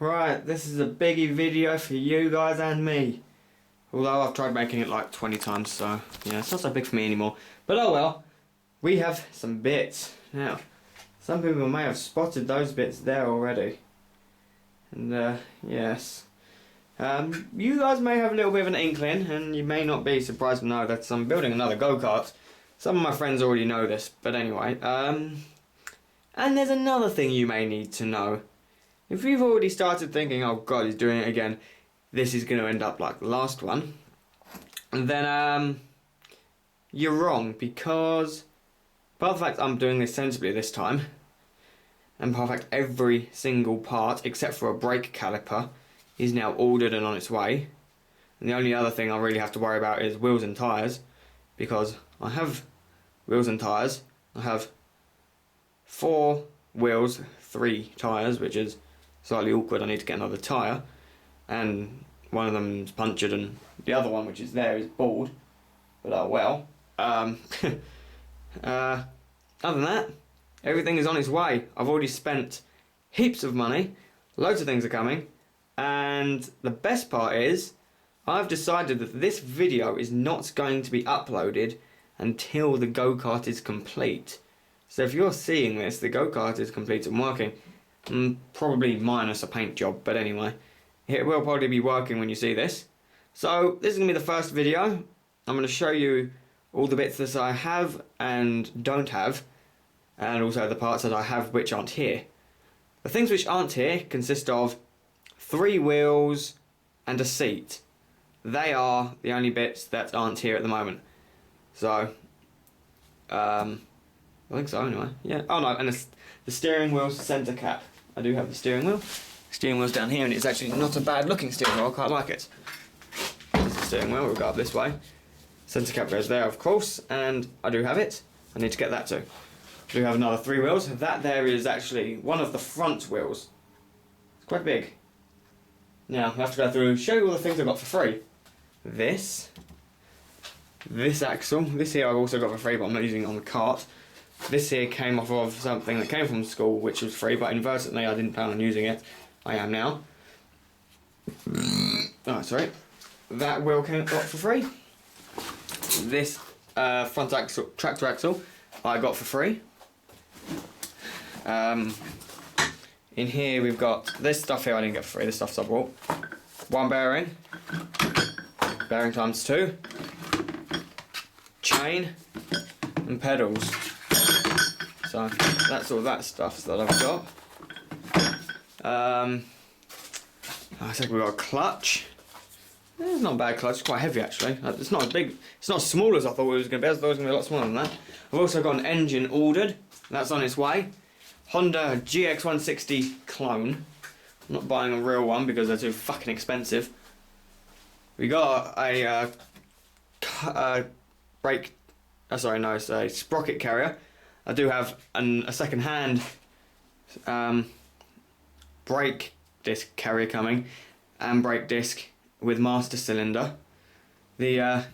Right, this is a biggie video for you guys and me. Although I've tried making it like 20 times, so yeah, it's not so big for me anymore. But oh well, we have some bits. Now, some people may have spotted those bits there already. And yes. You guys may have a little bit of an inkling, and you may not be surprised to know that I'm building another go-kart. Some of my friends already know this, but anyway. And there's another thing you may need to know. If you've already started thinking, oh god, he's doing it again, this is going to end up like the last one, then you're wrong, because part of the fact I'm doing this sensibly this time, and part of the fact every single part, except for a brake caliper, is now ordered and on its way, and the only other thing I really have to worry about is wheels and tyres, because I have wheels and tyres. I have 4 wheels, 3 tyres, which is slightly awkward. I need to get another tyre, and one of them's punctured and the other one, which is there, is bald, but oh well. Other than that, everything is on its way. I've already spent heaps of money, loads of things are coming, and the best part is I've decided that this video is not going to be uploaded until the go-kart is complete. So if you're seeing this, the go-kart is complete and working. Probably minus a paint job, but anyway, it will probably be working when you see this. So this is going to be the first video. I'm going to show you all the bits that I have and don't have, and also the parts that I have which aren't here. The things which aren't here consist of 3 wheels and a seat. They are the only bits that aren't here at the moment. So, I think so anyway. Yeah. Oh no, and the steering wheel's centre cap. I do have the steering wheel. Steering wheel's down here, and it's actually not a bad looking steering wheel. I quite like it. There's the steering wheel. We'll go up this way. Centre cap goes there, of course, and I do have it. I need to get that too. I do have another 3 wheels. That there is actually one of the front wheels. It's quite big. Now I have to go through and show you all the things I got for free. This axle. This here I've also got for free, but I'm not using it on the kart. This here came off of something that came from school, which was free, but inadvertently I didn't plan on using it. I am now. Oh, sorry. That wheel came got for free. This front axle, tractor axle, I got for free. In here we've got this stuff here I didn't get for free. This stuff's I bought. 1 bearing. Bearing times 2. Chain. And pedals. So that's all that stuff that I've got. I think we've got a clutch. It's not a bad clutch, it's quite heavy actually. It's not as big, it's not as small as I thought it was going to be. I thought it was going to be a lot smaller than that. I've also got an engine ordered, that's on its way. Honda GX160 clone. I'm not buying a real one because they're too fucking expensive. We got a it's a sprocket carrier. I do have a second-hand brake disc carrier coming, and brake disc with master cylinder. It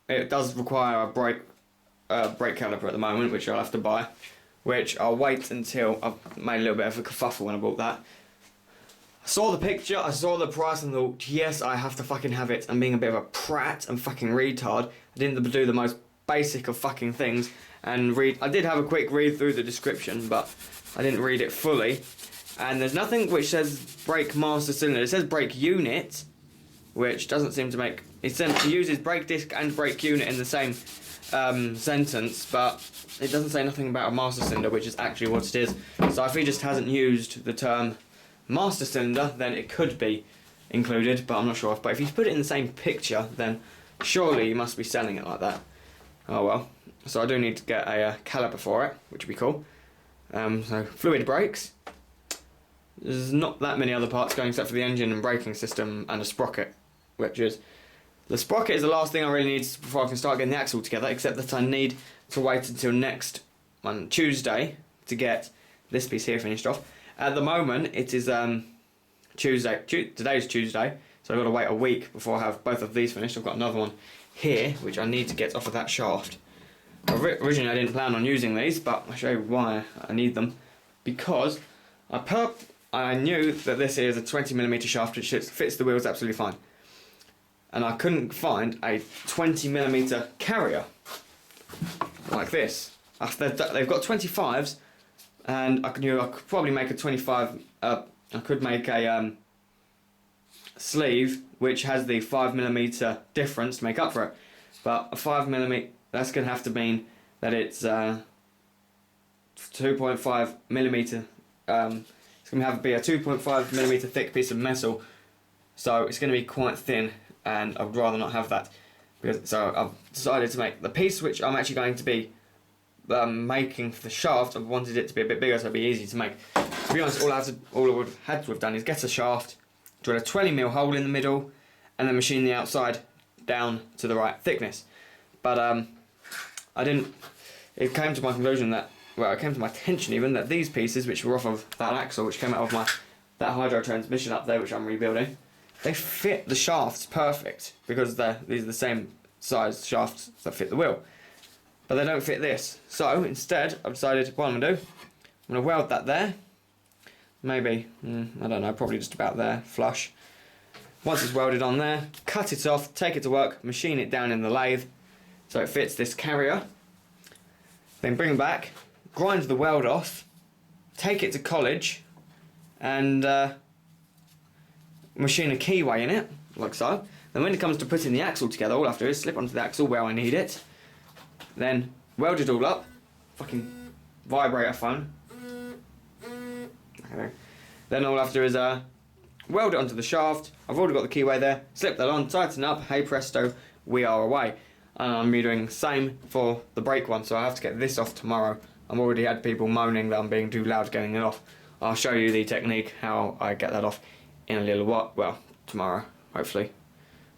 does require a brake caliper at the moment, which I'll have to buy, which I'll wait until I've made a little bit of a kerfuffle when I bought that. I saw the picture, I saw the price, and thought, yes, I have to fucking have it. I'm being a bit of a prat and fucking retard. I didn't do the most basic of fucking things and read. I did have a quick read through the description, but I didn't read it fully. And there's nothing which says brake master cylinder. It says brake unit, which doesn't seem to make. It uses brake disc and brake unit in the same sentence, but it doesn't say nothing about a master cylinder, which is actually what it is. So if he just hasn't used the term master cylinder, then it could be included, but I'm not sure. But if you put it in the same picture, then surely you must be selling it like that. Oh well. So I do need to get a caliper for it, which would be cool. So fluid brakes. There's not that many other parts going except for the engine and braking system and a sprocket, which is... The sprocket is the last thing I really need before I can start getting the axle together, except that I need to wait until next Tuesday to get this piece here finished off. At the moment, it is Tuesday. Today's Tuesday, so I've got to wait a week before I have both of these finished. I've got another one here, which I need to get off of that shaft. Originally, I didn't plan on using these, but I'll show you why I need them. Because I knew that this is a 20mm shaft which fits the wheels absolutely fine. And I couldn't find a 20mm carrier like this. They've got 25s, and I could probably make a 25. I could make a sleeve which has the 5mm difference to make up for it. But a 5mm, that's going to have to mean that it's 2.5mm. It's going to have to be a 2.5mm thick piece of metal, so it's going to be quite thin, and I'd rather not have that. So I've decided to make the piece which I'm actually going to be making for the shaft. I wanted it to be a bit bigger so it'd be easy to make. To be honest, all I would have had to have done is get a shaft, drill a 20mm hole in the middle, and then machine the outside down to the right thickness. But I didn't. It came to my conclusion that, well, it came to my attention even that these pieces, which were off of that axle, which came out of that hydro transmission up there, which I'm rebuilding, they fit the shafts perfect because these are the same size shafts that fit the wheel, but they don't fit this. So instead, I've decided what I'm gonna do. I'm gonna weld that there. Maybe I don't know, probably just about there, flush. Once it's welded on there, cut it off, take it to work, machine it down in the lathe so it fits this carrier. Then bring it back, grind the weld off, take it to college, and machine a keyway in it, like so. Then when it comes to putting the axle together, all I have to do is slip onto the axle where I need it, then weld it all up, fucking vibrator phone. Okay. Then all I have to do is weld it onto the shaft. I've already got the keyway there, slip that on, tighten up, hey presto, we are away. And I'm doing the same for the brake one, so I have to get this off tomorrow. I've already had people moaning that I'm being too loud getting it off. I'll show you the technique, how I get that off in a little while. Well, tomorrow, hopefully.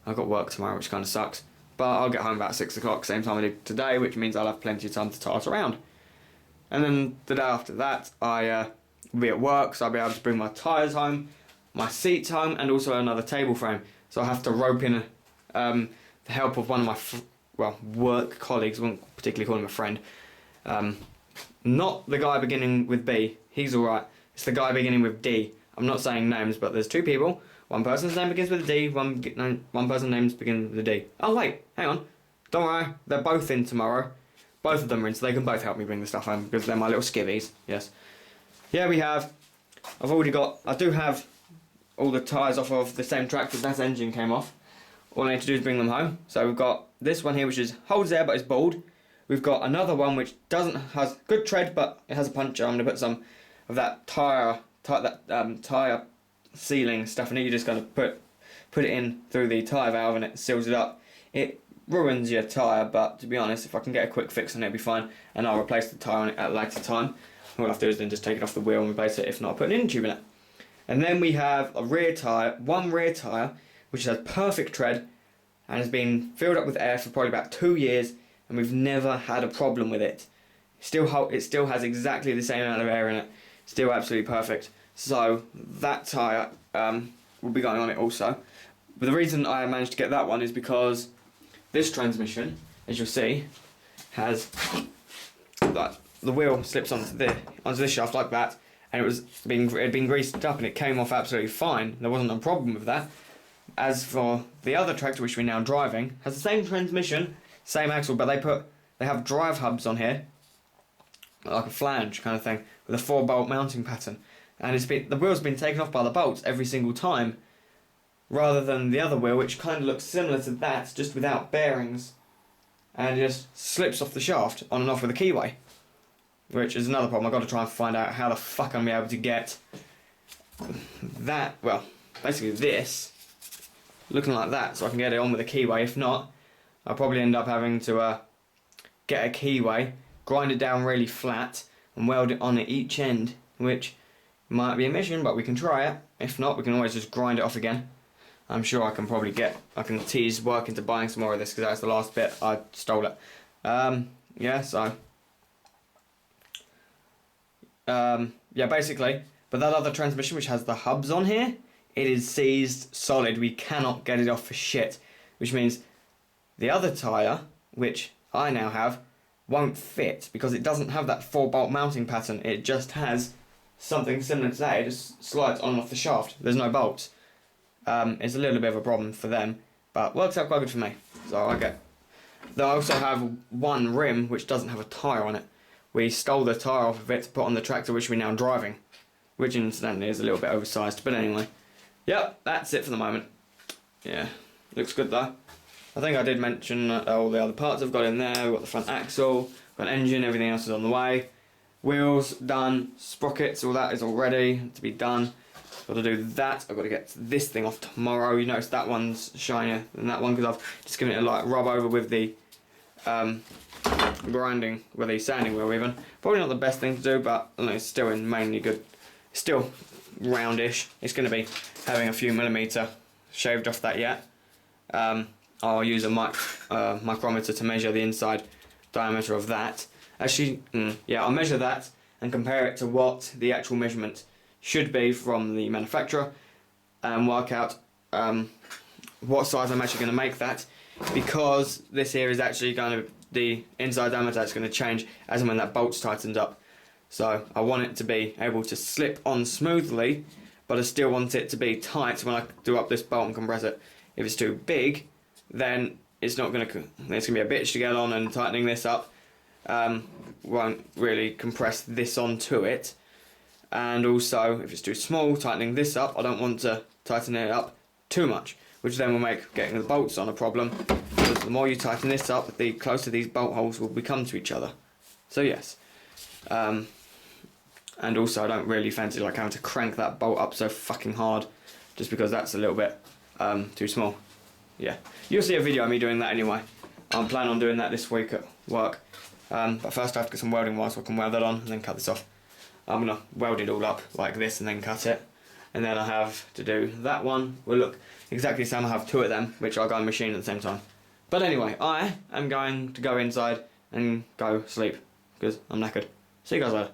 I've got work tomorrow, which kind of sucks. But I'll get home about 6 o'clock, same time I did today, which means I'll have plenty of time to toss around. And then the day after that, I will be at work, so I'll be able to bring my tyres home, my seats home, and also another table frame. So I have to rope in the help of one of my work colleagues. I won't particularly call him a friend. Not the guy beginning with B, he's alright. It's the guy beginning with D. I'm not saying names, but there's two people. One person's name begins with a D, one person's name begins with a D. Oh wait, hang on. Don't worry, they're both in tomorrow. Both of them are in, so they can both help me bring the stuff home, because they're my little skivvies, yes. Yeah, I do have all the tyres off of the same track that engine came off. All I need to do is bring them home. So we've got this one here, which holds air but is bald. We've got another one which has good tread, but it has a puncture. I'm going to put some of that tyre sealing stuff in it. You're just going to put it in through the tyre valve and it seals it up. It ruins your tyre, but to be honest, if I can get a quick fix on it, it'll be fine. And I'll replace the tyre on it at a later time. All I have to do is then just take it off the wheel and replace it. If not, I'll put an inner tube in it. And then we have one rear tyre, which has perfect tread and has been filled up with air for probably about 2 years, and we've never had a problem with it. It still has exactly the same amount of air in it. Still absolutely perfect. So that tyre will be going on it also. But the reason I managed to get that one is because this transmission, as you'll see, has the wheel slips onto this shaft like that, and it had been greased up and it came off absolutely fine. There wasn't a problem with that. As for the other tractor which we're now driving, has the same transmission, same axle, but they have drive hubs on here, like a flange kind of thing, with a 4-bolt mounting pattern. And the wheel's been taken off by the bolts every single time, rather than the other wheel, which kind of looks similar to that, just without bearings, and just slips off the shaft on and off with a keyway. Which is another problem. I've got to try and find out how the fuck I'm going to be able to get that, well, basically this, looking like that, so I can get it on with a keyway. If not, I'll probably end up having to get a keyway, grind it down really flat, and weld it on at each end, which might be a mission, but we can try it. If not, we can always just grind it off again. I'm sure I can tease work into buying some more of this, because that's the last bit. I stole it. Basically, but that other transmission which has the hubs on here, it is seized solid. We cannot get it off for shit, which means the other tyre, which I now have, won't fit because it doesn't have that 4-bolt mounting pattern. It just has something similar to that. It just slides on and off the shaft. There's no bolts. It's a little bit of a problem for them, but works out quite good for me. So I get. Though I also have one rim which doesn't have a tyre on it. We stole the tyre off of it to put on the tractor which we're now driving, which incidentally is a little bit oversized. But anyway, yep, that's it for the moment. Yeah, looks good though. I think I did mention all the other parts I've got in there. We've got the front axle, got an engine, everything else is on the way. Wheels done, sprockets, all that is all ready to be done. Got to do that. I've got to get this thing off tomorrow. You notice that one's shinier than that one because I've just given it a light rub over with the grinding, with the sanding wheel even. Probably not the best thing to do, but I don't know, it's still in mainly good. It's still roundish. It's going to be having a few millimetre shaved off that yet. I'll use a micrometer to measure the inside diameter of that. Actually, yeah, I'll measure that and compare it to what the actual measurement should be from the manufacturer and work out what size I'm actually going to make that, because this here is actually going to, the inside diameter is going to change as and when that bolt's tightened up. So I want it to be able to slip on smoothly, but I still want it to be tight when I do up this bolt and compress it. If it's too big, then it's not going to, it's going to be a bitch to get on, and tightening this up won't really compress this onto it. And also, if it's too small, tightening this up, I don't want to tighten it up too much, which then will make getting the bolts on a problem, because the more you tighten this up, the closer these bolt holes will become to each other. So yes, and also I don't really fancy like having to crank that bolt up so fucking hard, just because that's a little bit too small. Yeah, you'll see a video of me doing that anyway. I'm planning on doing that this week at work, but first I have to get some welding wire so I can weld that on and then cut this off. I'm going to weld it all up like this and then cut it. And then I have to do that one. Will look exactly the same. I have two of them, which I'll go and machine at the same time. But anyway, I am going to go inside and go sleep, because I'm knackered. See you guys later.